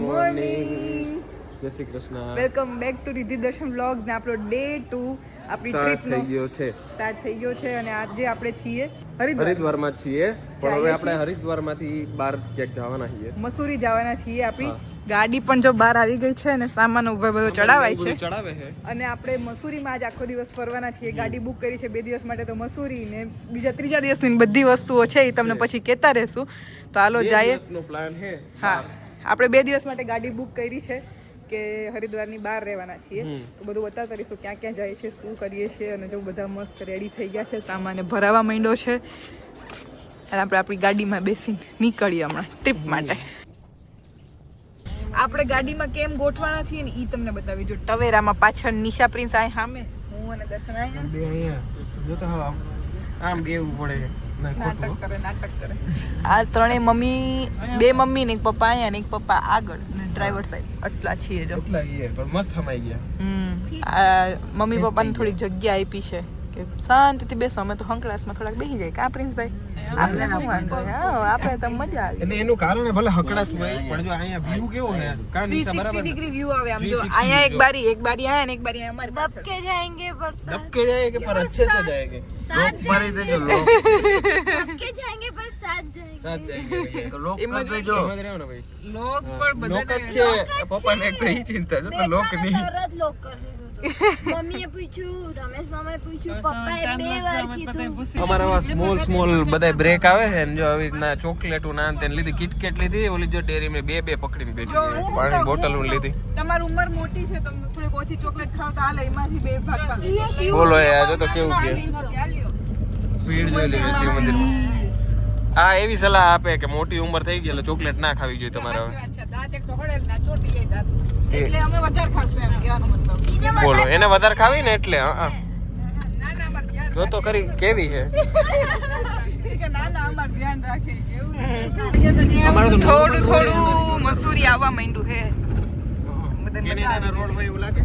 Morning. જય Shri Krishna. Welcome back to Riddhi દર્શન vlogs ને આપણો ડે 2 આપણી ટ્રીપનો સ્ટાર્ટ થઈ ગયો છે અને આજે આપણે છીએ હરિદ્વારમાં જ છીએ, પણ હવે આપણે હરિદ્વારમાંથી બહાર ક્યાંક જવાના છીએ, મસૂરી જવાના છીએ. આપણી ગાડી પણ જો બહાર આવી ગઈ છે અને સામાન ઉભો બધો ચડાવે છે અને આપણે મસૂરીમાં આજ આખો દિવસ ફરવાના છીએ. ગાડી બુક કરી છે 2 દિવસ માટે, તો મસૂરી ને બીજા ત્રીજા દિવસની બધી વસ્તુઓ છે એ તમને પછી કહેતા રહેશું. તો હાલો જઈએ. હા, આપણે 2 દિવસ માટે ગાડી બુક કરી છે કે હરિદ્વારની બહાર રહેવાના છીએ, તો બધું બતાવતા રહીશું ક્યાં ક્યાં જાય છે, શું કરીએ છીએ. અને જો બધા મસ્ત રેડી થઈ ગયા છે, સામાન ભરાવા માંડ્યો છે અને આપણે આપણી ગાડીમાં બેસીને નીકળીએ હમણાં ટ્રીપ માટે. આપણે ગાડીમાં કેમ ગોઠવાના છીએ ને એ તમને બતાવી. જો ટવેરામાં પાછળ નિશા પ્રિન્સ આ સામે, હું અને દર્શન અહીંયા આમ બેવું પડે, નાટક કરે. આ ત્રણે મમ્મી, 2 મમ્મી ને 1 પપ્પા અહીંયા ને 1 પપ્પા આગળ ને ડ્રાઈવર સાઈડ આટલા છીએ. જો પણ મસ્ત થમાઈ ગયા. મમ્મી પપ્પાને થોડીક જગ્યા આપી છે કે શાંતિથી બેસો. અમે તો હંકડાસમાં થોડાક બેસી જાય. કા પ્રિન્સભાઈ? આપણે શું વાંધો છે, આપણે તો મજા આવે. અને એનું કારણ ભલે હકડાસ હોય, પણ જો અહીંયા વ્યૂ કેવો છે, કા નિશા 360 ડિગ્રી વ્યૂ આવે. આમ જો અહીંયા એક બારી અહીંયા અને એક બારી અહીંયા અમારી પાછળ. दबके जाएंगे पर अच्छे से जाएंगे. लोग मारी दे जो लोग के जाएंगे पर साथ जाएंगे तो लोग कर दे जो समझ रहे हो ना भाई. लोग પણ બધા છે. પપ્પા ને એક તો ઈ ચિંતા છે, તો લોક નહીં તરત લોક કરી દીધું. મમ્મીએ પૂછ્યું, રમેશ મામાએ પૂછ્યું, પપ્પાએ 2 વાર કીધું. અમારા સ્મોલ બધા બ્રેક આવે છે ને, જો આવી રીતના ચોકલેટો ના તેને લીધી, કિટકેટ લીધી, ઓલી જો ડેરી મેં 2 પકડીને બેઠી, પાણી બોટલ લીધી. તમારી ઉંમર મોટી છે, તમે થોડીક ઓછી ચોકલેટ ખાવ તો હાલે, એમાંથી 2 ભાગ પાડી. બોલો યાર, જો તો કેવું કે ભીડ જોઈ લે શિવ મંદિરમાં. આ એવી સલાહ આપે કે મોટી ઉંમર થઈ ગઈ એટલે ચોકલેટ ના ખાવી જોઈએ તમારે. એટલે અમે વધારે ખાશું એમ કહેવાનો મતલબ. બોલો, એને વધારે ખાવી ને એટલે જો તો કરી કેવી છે. થોડું મસૂરી આવવા માંડ્યું છે. કેનેડાના રોડ હોય એવું લાગે.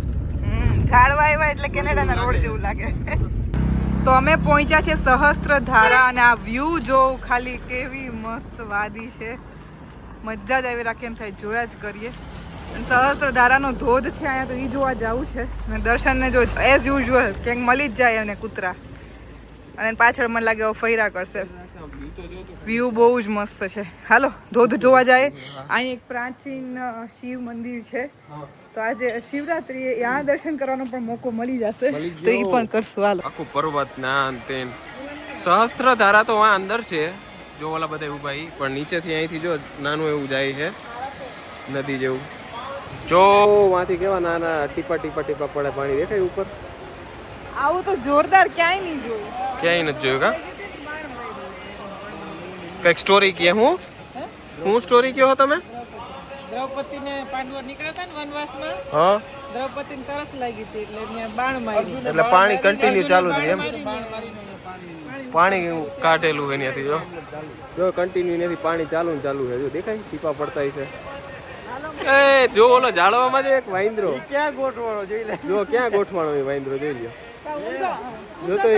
ઝાડવા આવ્યા એટલે કેનેડાના રોડ જેવું લાગે. તો અમે પહોંચ્યા છે સહસ્ત્રધારા અને આ વ્યૂ જો ખાલી કેવી મસ્ત વાદી છે. મજા જ આવી રાખે એમ થાય, જોયા જ કરીએ. અને સહસ્ત્રધારાનો ધોધ છે અહીંયા, તો એ જોવા જવું છે. અને દર્શનને જો એઝ યુઝ્યુઅલ ક્યાંક મળી જ જાય અને કૂતરા, અને પાછળ મને લાગે ફૈરા કરશે. વ્યૂ બહુ જ મસ્ત છે. હાલો ધોધ જોવા જાય. અહીં એક પ્રાચીન શિવ મંદિર છે, તો આજે શિવરાત્રી ત્યાં દર્શન કરવાનો પણ મોકો મળી જશે, તો એ પણ કરશું. હાલો. આખું પર્વત ના અંતે સહસ્ત્રધારા તો આ અંદર છે, જો ઓલા બધા ઉભા ઈ, પણ નીચેથી અહીંથી જો નાનું એવું જાય છે નદી જેવું. જો વાંથી કેવા નાના ટીપા પડે પાણી દેખાય ઉપર. આવું તો જોરદાર ક્યાંય નહીં જોયું. ક્યાંય નથી જોયું કા? કઈક સ્ટોરી કે હું સ્ટોરી કયો તમે? દ્રૌપદીને પાંડવો નીકળ્યા હતા ને વનવાસમાં, હા, દ્રૌપદીને તરસ લાગી હતી એટલે ત્યાં બાણ માર્યું, એટલે પાણી કન્ટિન્યુ ચાલુ છે એમ. પાણી કાઢેલું એનાથી જો કન્ટિન્યુ એનાથી પાણી ચાલુ છે. જો દેખાય ટીપા પડતા છે. એ જો ઓલો ઝાડવામાં જો એક વાંદરો ક્યાં ગોઠવાણો જોઈ લે. જો ક્યાં ગોઠવાણો એ વાંદરો જોઈ લ્યો. જો તો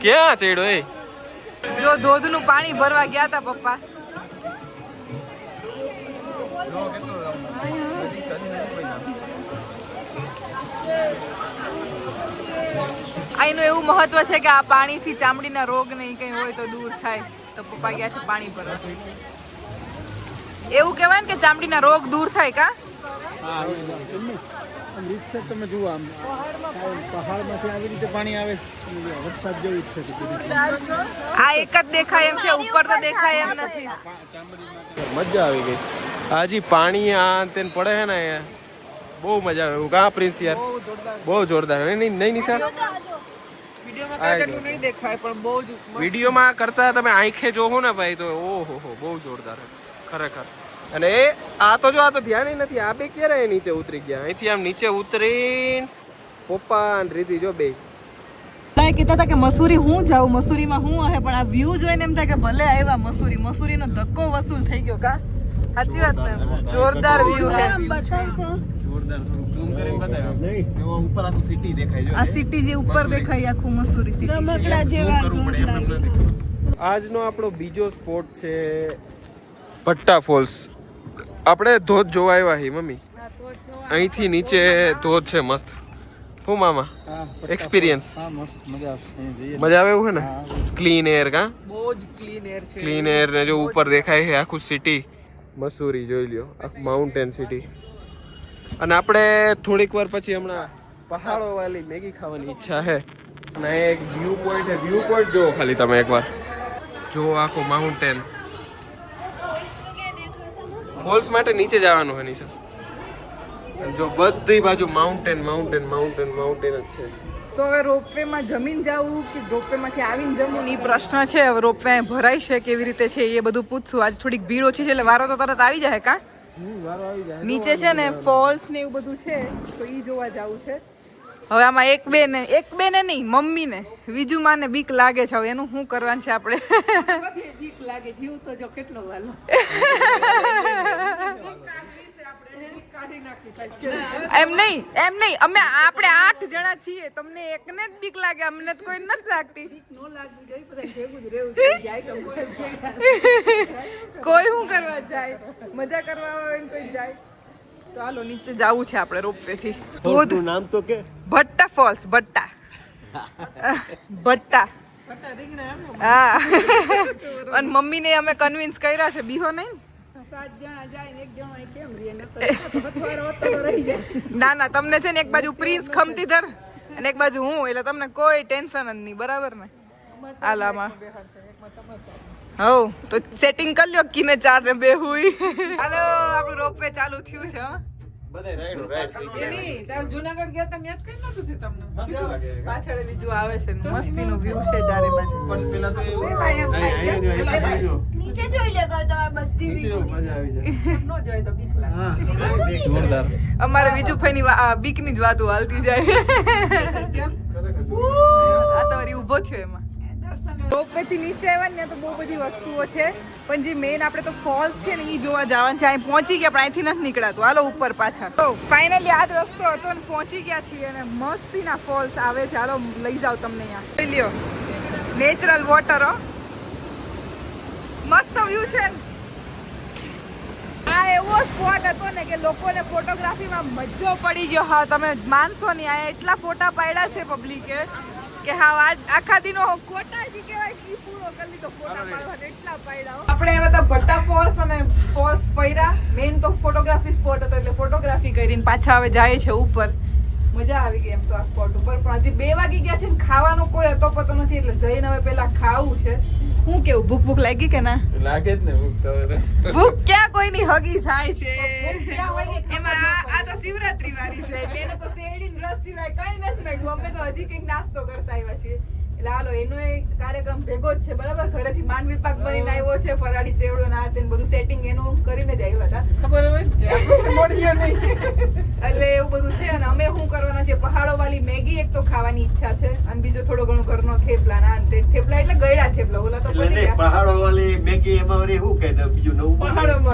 ક્યાં ચડ્યો એ. જો ધોધનું પાણી ભરવા ગયા હતા પપ્પા. અહીંનું એવું મહત્વ છે કે આ પાણીથી ચામડીના રોગ ને કઈ હોય તો દૂર થાય, તો પપ્પા ગયા છે પાણી ભરવા. એવું કહેવાય ને કે ચામડીના રોગ દૂર થાય. કા તમે જુઓ, આમ પહાડમાંથી આવી રીતે પાણી આવે, વરસાદ જેવું જ છે. આ એક જ દેખાય એમ છે, ઉપર તો દેખાય એમ નથી. મજા આવી ગઈ. હાજી પાણી આ તેને પડે છે ને, બહુ મજા આવે. કા પ્રિન્સ યાર, બહુ જોરદાર. નહીં નિશા, નહીં દેખાય પણ બહુ જ વિડીયોમાં કરતા તમે આંખે જોવો ને ભાઈ, તો ઓહો બહુ જોરદાર ખરેખર. અને આ તો જો, આ તો ધ્યાન નથી. આ બે ક્યારે નીચે ઉતરી ગયા? અહીંથી આમ નીચે ઉતરીને પપ્પા અને રીતિ જો બે કહેતા હતા કે મસૂરી હું જાઉં, મસૂરીમાં હું હે, પણ આ વ્યૂ જોઈને એમ થાય કે ભલે આવ્યા મસૂરી. મસૂરીનો ધક્કો વસૂલ થઈ ગયો. કા સાચી વાત ને? જોરદાર વ્યૂ છે. જોરદાર. ઝૂમ કરીને બતાવ્યો નહીં, તો ઉપર આખું સિટી દેખાય. જો આ સિટી જે ઉપર દેખાય આખું મસૂરી સિટી છે. આજનો આપણો બીજો સ્પોટ છે ભટ્ટા ફોલ્સ. આપણે ધોધ જોવા આવ્યા છીએ મમ્મી. અહીંથી નીચે ધોધ છે મસ્ત. હું મામા એક્સપિરિયન્સ મજા આવે એવું છે ને? ક્લીન એર કા બહુ જ ક્લીન એર છે. ક્લીન એર ને જો ઉપર દેખાય છે આખું સિટી મસૂરી જોઈ લ્યો આખું માઉન્ટેન સિટી. અને આપણે થોડીક વાર પછી હમણાં પહાડો વાળી મેગી ખાવાની ઈચ્છા છે. અને એક વ્યૂ પોઈન્ટ છે, વ્યૂ પોઈન્ટ જો ખાલી તમે એકવાર જો આખું માઉન્ટેન. ફોલ્સ માટે નીચે જવાનું છે નીચે. જો બધી બાજુ માઉન્ટેન માઉન્ટેન માઉન્ટેન માઉન્ટેન જ છે. તો હવે રોપવે માં જમીન જવું કે રોપવે માંથી આવીને જમવું એ પ્રશ્ન છે. હવે રોપવે ભરાય છે કેવી રીતે છે એ બધું પૂછશું. આજ થોડીક ભીડ ઓછી છે એટલે વારો તો તરત આવી જાય કા? નીચે છે ને ફોલ્સ ને એવું બધું છે તો ઈ જોવા જવું છે. હવે આમાં એક બે ને નહીં મમ્મી ને બીજું માને બીક લાગે છે. હવે એનું શું કરવાનું છે આપણે? બીક લાગે જીવ તો જો કેટલો વાલો. એમ નહીં અમે આપણે 8 જણા છીએ. તમને એકને જ બીક લાગે, અમને તો કોઈ નથી લાગતી. નો લાગવી જોઈએ બધા ભેગું જ રહેવું જાય તો કોઈ શું કરવા જાય? મજા કરવા આવે ને કોઈ જાય. તો હાલો નીચે જવું છે આપણે રોપવે થી. ધોધનું નામ તો કે ભટ્ટા ફોલ્સ. ભટ્ટા હા. અને મમ્મીને અમે કન્વિન્સ કર્યા છે. બીહો નહીં 7 જણા જાય ને એક જણો અહીં કેમ રહે? નકર હથવારો તો રહી જાય. ના તમને છે ને એક બાજુ પ્રિન્સ ખમતીધર અને એક બાજુ હું, એટલે તમને કોઈ ટેન્શન જ નહીં. બરાબર ને? હાલામાં હવ તો સેટિંગ કરી લ્યો કિને 4 ને 2 હુઈ. હાલો આપણું રોપવે ચાલુ થયું છે. જુનાગઢ ગયા તા યાદ કઈ નતું થયું તમને? પાછળ બીજું આવે છે મસ્તીનો વ્યૂ છે ચારે બાજુ. પણ પેલા તો નીચે જોઈ લે ગયો તમારે બધી બીક નો જોઈ તો બીક લાગે. જોરદાર. અમારે બીજું ફઈની બીક ની જ વાતો હાલતી જાય. આ તો વળી ઊભો થયો એમાં. રોપવે થી નીચે આવ્યા ને તો બહુ બધી વસ્તુઓ છે, પણ જે મેઇન આપણે તો ફોલ્સ છે ને એ જોવા જવાનું છે. અહીં પહોંચી ગયા પણ અહીંથી નથી નીકળાતું. હાલો ઉપર પાછા. તો ફાઇનલી આ જ રસ્તો હતો ને પહોંચી ગયા છીએ અને મસ્તીના ફોલ્સ આવે છે. હાલો લઈ જાવ તમને અહીંયા. જોઈ લ્યો નેચરલ વોટર. મસ્ત વ્યૂ છે ને. આ એવો સ્પોટ હતો ને કે લોકોને ફોટોગ્રાફીમાં મજો પડી ગયો. હા તમે માનશો નહીં, આ એટલા ફોટા પાડ્યા છે પબ્લિકે કે હા આજ આખા દિનો કોટા જ કહેવાય કે ઈ પૂરો કરી લીધો ફોટા પાડવાના. એટલા પાડ્યા. આપણે એવા તો ભટ્ટા ફોલ્સ અને ફોલ્સ પૈરા. મેઇન તો ફોટોગ્રાફી સ્પોટ હતો એટલે ફોટોગ્રાફી કરીને પાછા હવે જાય છે ઉપર. મજા આવી ગઈ એમ તો આ સ્પોટ ઉપર. પણ હજી 2 વાગી ગયા છે ને ખાવાનો કોઈ હતો પતો નથી એટલે જઈને હવે પેલા ખાવું છે. હું કેવું ભૂખ લાગી કે ના? લાગે જ ને ભૂખ તો. ભૂખ ક્યાં કોઈની હગી થાય છે? એમાં આ તો શિવરાત્રી વાળી છે એટલે એને તો શેરડી ને રસ સિવાય કઈ નથી નાખ્યું. અમે તો હજી કંઈક નાસ્તો કરતા આવ્યા છીએ. એટલે હાલો એનો એક કાર્યક્રમ ભેગો જ છે. બરાબર? ઘરેથી માંડવી પાક બનીને આવ્યો છે. ફરાળી ચેવડો ના તેને બધું સેટિંગ એનું કરીને જ આવ્યા હતા. ખબર હોય ને મળ્યો નહીં એટલે એવું બધું છે. અને અમે શું કરવાના છે? પહાડો વાળી મેગી એક તો ખાવાની ઈચ્છા છે અને બીજો થોડો ઘણો ઘરનો થેપલા. ના થેપલા એટલે ગળ્યા થેપલા. ઓલા તો પડી ગયા. પહાડો વાળી મેગી એમાં વળી શું કે બીજું નવું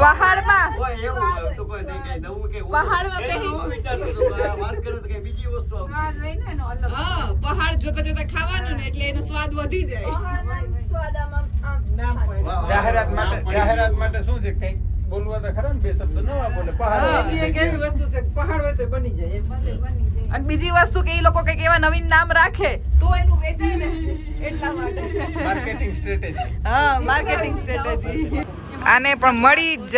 પહાડમાં હોય એવું તો કોઈ નહીં કઈ નવું કે પહાડમાં વાત કરો તો કઈ બીજી વસ્તુ સ્વાદ હોય ને એનો અલગ. હા પહાડ જોતા ખાવાનું ને એટલે એનો સ્વાદ વધી જાય. પહાડનો સ્વાદ આમ જાહેરાત માટે શું છે કઈ બોલવા તો ખરા ને 2 શબ્દ નવા બોલે. પહાડ એક એવી વસ્તુ છે પહાડ હોય તો બની જાય એમ. બની જાય. અને બીજી વસ્તુ કે એ લોકો કઈક એવા નવીન નામ રાખે તો એનું વેચાય ને એટલા માટે. Marketing strategy. હા માર્કેટિંગ સ્ટ્રેટેજી. આને પણ મળી જ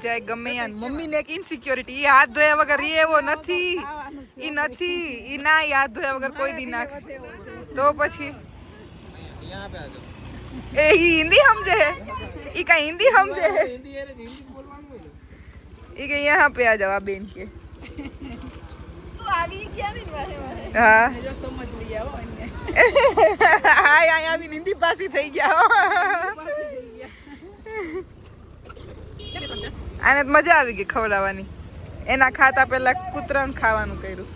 જાય ગમે યાર. મમ્મીને એક ઇનસિક્યોરિટી, એ હાથ ધોયા વગર એવો નથી. ઈ નથી ઈ ના હાથ ધોયા વગર કોઈ દી નાખે તો પછી એ હિન્દી સમજે હે? ઈ કઈ હિન્દી સમજે હે? ઈ કે यहाँ पे आ जाओ आप बेन के. તું આવી ગયા ને વારે વારે. હા જો સમજ લઈ આવો એને. હાય આવીને હિન્દી પાસી થઈ ગયા. આને તો મજા આવી ગઈ ખવડાવવાની. એના ખાતા પહેલા કૂતરાને ખાવાનું કર્યું.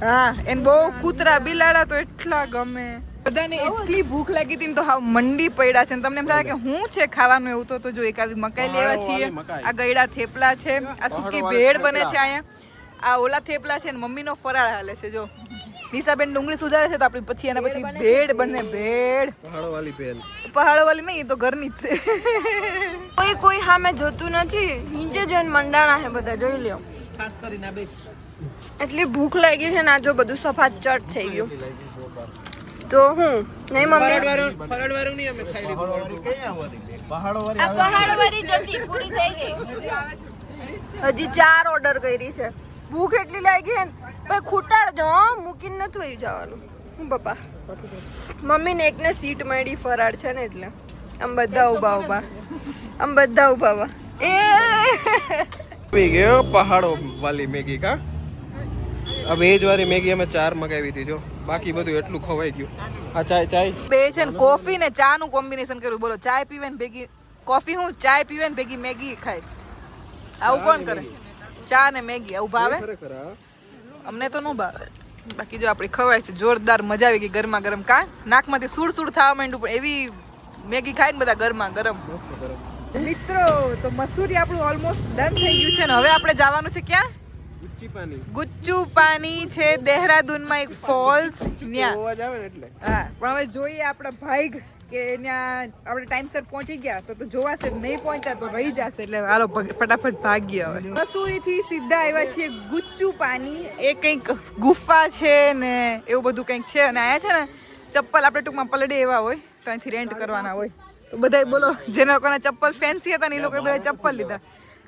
હા એને બહુ કૂતરા બિલાડા તો એટલા ગમે. બધાને એટલી ભૂખ લાગી હતી ને તો હાવ મંડી પડ્યા છે. તમને એમ થાય કે હું છે ખાવાનું એવું તો જો એક આવી મકાઈ લેવા છીએ. આ ગયડા થેપલા છે, આ સૂકી ભેળ બને છે અહીંયા. આ ઓલા થેપલા છે ને મમ્મીનો ફરાળ હાલે છે. જો નિશાબેન ડુંગળી સુધારે છે તો આપણી પછી એના પછી ભેળ બને ભેળ પહાડો વાળી ભેલ પહાડો વાળી નહીં એ તો ઘરની જ છે કોઈ સામે જોતું નથી નીચે જોઈને મંડાણા છે બધા જોઈ લ્યો ખાસ કરીને આ બે એટલી ભૂખ લાગી છે ને આ જો બધું સફાદ ચટ થઈ ગયું તો હું નહીં મમ્મી ફરાળવાળું નહીં અમે ખાઈ લીધું આ પહાડવાળી જલ્દી પૂરી થઈ ગઈ હજી 4 ઓર્ડર કરી છે ભૂખ એટલી લાગી છે ને ભાઈ ખૂટાડજો મૂકીને નથી વહી જવાનું હું પપ્પા મમ્મીને એકને સીટ મળી ફરાળ છે ને એટલે આમ બધા ઊભા એ આવી ગયો પહાડો વાલી મેગી કા આ વેજ વાળી મેગી અમે 4 મગાવી હતી જો બાકી બધું એટલું ખવાઈ ગયું આ ચાય બે છે ને કોફી ને ચા નું કોમ્બિનેશન કર્યું બોલો ચાય પીવે ને ભેગી કોફી હું ચાય પીવે ને ભેગી મેગી ખાય આવું કોણ કરે ચા ને મેગી આવું ભાવે ખરેખર અમને તો ન ભાવે બાકી જો આપણી ખવાય છે જોરદાર મજા આવી ગઈ ગરમા ગરમ કા નાકમાંથી સુડ થવા માંડ્યું પણ એવી મેગી ખાય ને બધા ગરમા ગરમ મિત્રો તો મસૂરી આપણું ઓલમોસ્ટ ડન થઈ ગયું છે ને હવે આપણે જવાનું છે ક્યાં ગુચ્ચુ પાણી છે દેહરાદૂનમાં એક ફોલ્સ ન્યા અવાજ આવે ને એટલે હા પણ હવે જોઈએ આપણા ભાઈ કે ત્યાં આપણે ટાઈમસર પહોંચી ગયા તો જોવાશે નહીં પહોંચ્યા તો રહી જશે એટલે હાલો ફટાફટ ભાગીએ હવે મસૂરીથી સીધા આવ્યા છીએ ગુચ્ચુ પાણી એ કંઈક ગુફા છે ને એવું બધું કંઈક છે અને આયા છે ને ચપ્પલ આપણે ટૂંકમાં પલડે એવા હોય તો અહીંથી રેન્ટ કરવાના હોય તો બધાય બોલો જેના લોકોના ચપ્પલ ફેન્સી હતા ને એ લોકોએ બધા ચપ્પલ લીધા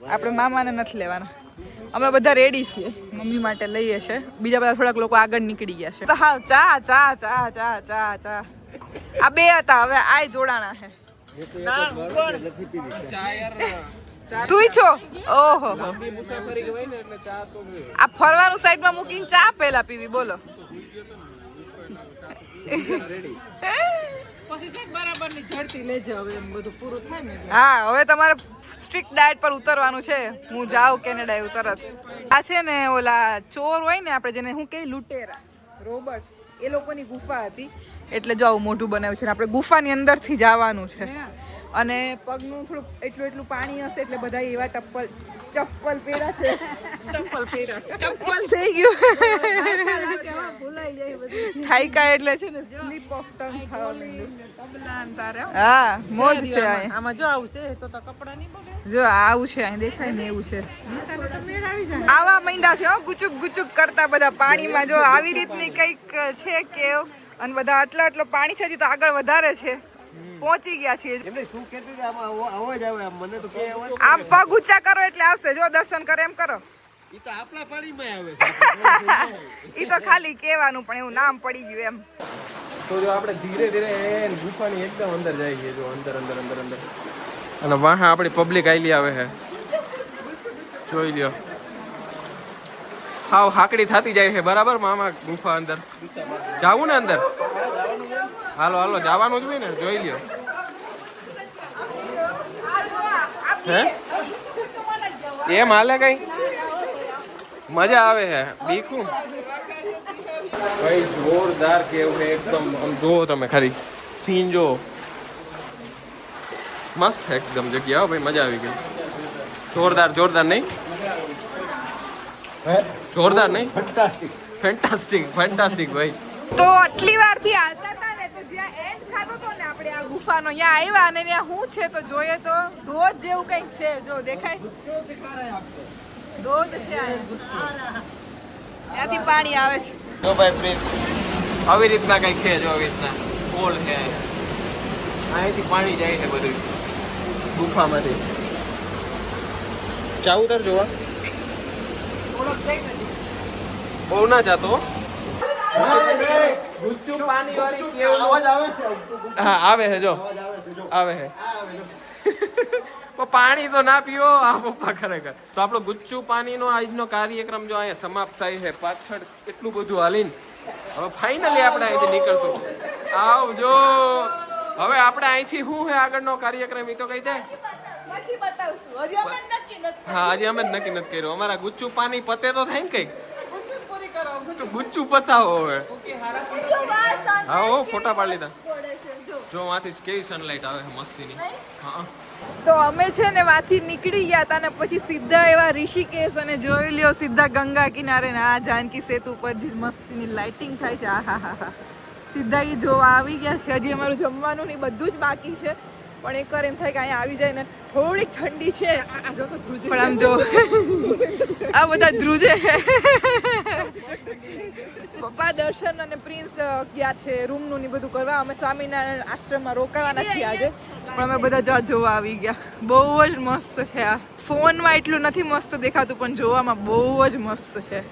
આપણે મામાને નથી લેવાના અમે બધા રેડી છીએ મમ્મી માટે લઈએ છે બીજા બધા થોડાક લોકો આગળ નીકળી ગયા છે તો હા ચા ચા ચા ચા ચા ચા આ બે હતા હવે આ જોડાણા છે તું છો ઓહો લાંબી મુસાફરી હોય ને એટલે ચા તો આ ફરવાનું સાઈડમાં મૂકીને ચા પહેલા પીવી બોલો રેડી હા હવે તમારે સ્ટ્રિક્ટ ડાયટ પર ઉતરવાનું છે હું જાઉં કેનેડા એવું તરત આ છે ને ઓલા ચોર હોય ને આપણે જેને હું કઈ લૂંટેરા રોબર્સ એ લોકોની ગુફા હતી એટલે જો આવું મોઢું બનાવ્યું છે ને આપણે ગુફાની અંદરથી જવાનું છે અને પગનું થોડુંક એટલું પાણી હશે એટલે બધા એવા ચપ્પલ પહેર્યા છે ચપ્પલ થઈ ગયું થાઈકા એટલે છે ને સ્લીપ ઓફ ટંગ થવા માંડ્યું હા મોજ છે આમાં જો આવું છે તો કપડા નહીં બગડે જો આવું છે અહીં દેખાય ને એવું છે આવા માંડ્યા છે હો ગુચુક ગુચુક કરતા બધા પાણીમાં જો આવી રીતની કંઈક છે કેવ અને બધા આટલો પાણી છે તો આગળ વધારે છે પહોંચી ગયા છીએ આમ પગ ઊંચા કરો એટલે આવશે જો દર્શન કરે એમ કરો ઈ તો આપણા પાણીમાં આવે ઈ તો ખાલી કહેવાનું પણ એવું નામ પડી ગયું એમ તો જો આપણે ધીરે ધીરે ગુફાની એકદમ અંદર જઈએ છીએ જો અંદર અને વાહ આપણી પબ્લિક આઈલી આવે છે જોઈ લ્યો હાવ હાકડી થતી જાય છે બરાબર મામા ગુફા અંદર જાવું ને અંદર હાલો જવાનું જ હોય ને જોઈ લ્યો હે એમ હાલે કઈ મજા આવે છે બીકું ભાઈ જોરદાર કેવું છે એકદમ આમ જોવો તમે ખરી સીન જો મસ્ત છે એકદમ જગ્યા હો ભાઈ મજા આવી ગઈ જોરદાર નહીં જોરદાર નહીં ફેન્ટાસ્ટિક ભાઈ તો આટલી વારથી આવતા હતા ને તો જ્યાં એન્ડ થતો હતો ને આપણે આ ગુફાનો ત્યાં આવ્યા અને ત્યાં શું છે તો જોઈએ તો ધોધ જેવું કંઈક છે જો દેખાય ધોધ છે ત્યાંથી પાણી આવે છે જો ભાઈ પ્લીઝ આવી રીતના કંઈક છે જો આવી રીતના પોલ છે અહીંથી પાણી જાય છે બધું ગુફામાંથી ચાવું તાર જોવા બહુ ના જાતો ગુચ્ચુ પાણી વાળી કેવું અવાજ આવે છે હા આવે છે જો આવે છે પાણી તો ના પીવો આ પપ્પા ખરેખર તો આપણો ગુચ્ચુ પાણીનો આજનો કાર્યક્રમ જો અહીંયા સમાપ્ત થાય છે પાછળ એટલું બધું હાલીને હવે ફાઇનલી આપણે અહીંથી નીકળશું આવજો હવે આપણે અહીંથી શું છે આગળનો કાર્યક્રમ એ તો કહી દે હા હજી અમે જ નક્કી નથી કર્યું અમારા ગુચ્ચુ પાણી પતે તો થાય ને કઈક ગુચ્ચુ પતાવો હવે હા ફોટા પાડી લીધા જો માંથી કેવી સનલાઇટ આવે છે મસ્તીની. હા તો અમે છે ને વાથી નીકળી ગયા હતા ને પછી સીધા એવા ઋષિકેશ અને જોઈ લ્યો સીધા ગંગા કિનારે ને આ જાનકી સેતુ પર જે મસ્તીની લાઇટિંગ થાય છે. આહા હા હા સીધા એ જોવા આવી ગયા છે. હજી અમારું જમવાનું ને બધું જ બાકી છે પણ એકવાર એમ થાય કે અહીંયા આવી જાય ને થોડીક ઠંડી છે પણ આમ જો આ બધા ધ્રુજે. પપ્પા દર્શન અને પ્રિન્સ ગયા છે રૂમનું ને બધું કરવા. અમે સ્વામિનારાયણ આશ્રમમાં રોકાવાના છીએ આજે પણ અમે બધા જોવા આવી ગયા. બહુ જ મસ્ત છે. આ ફોનમાં એટલું નથી મસ્ત દેખાતું પણ જોવામાં બહુ જ મસ્ત છે.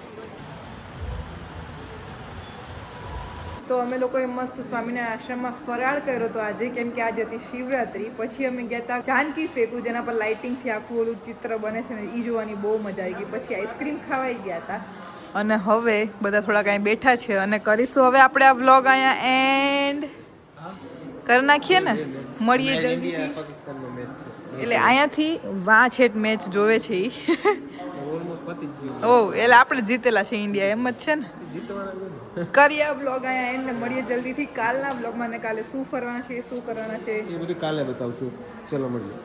તો અમે લોકોએ મસ્ત સ્વામિનારાયણ આશ્રમમાં ફરાળ કર્યો હતો આજે કેમ કે આજે હતી શિવરાત્રી. પછી અમે ગયા હતા જાનકી સેતુ જેના પર લાઇટિંગથી આખું ઓલું ચિત્ર બને છે ને એ જોવાની બહુ મજા આવી ગઈ. પછી આઈસ્ક્રીમ ખાવાઈ ગયા હતા અને હવે બધા થોડા કાંઈ બેઠા છે અને કરીશું હવે આપણે આ વ્લોગ અહીંયા એન્ડ કરી નાખીએ ને. મળીએ જલ્દીથી. એટલે અહીંયાથી વાં છેટ મેચ જોવે છે એ. ઓહ એટલે આપણે જીતેલા છે ઇન્ડિયા એમ જ છે ને. કરીએ આ વ્લોગ અહીંયા એન્ડ ને મળીએ જલ્દીથી કાલના વ્લોગમાં. ને કાલે શું ફરવાના છે શું કરવાના છે એ બધું કાલે બતાવશું. ચલો મળીએ.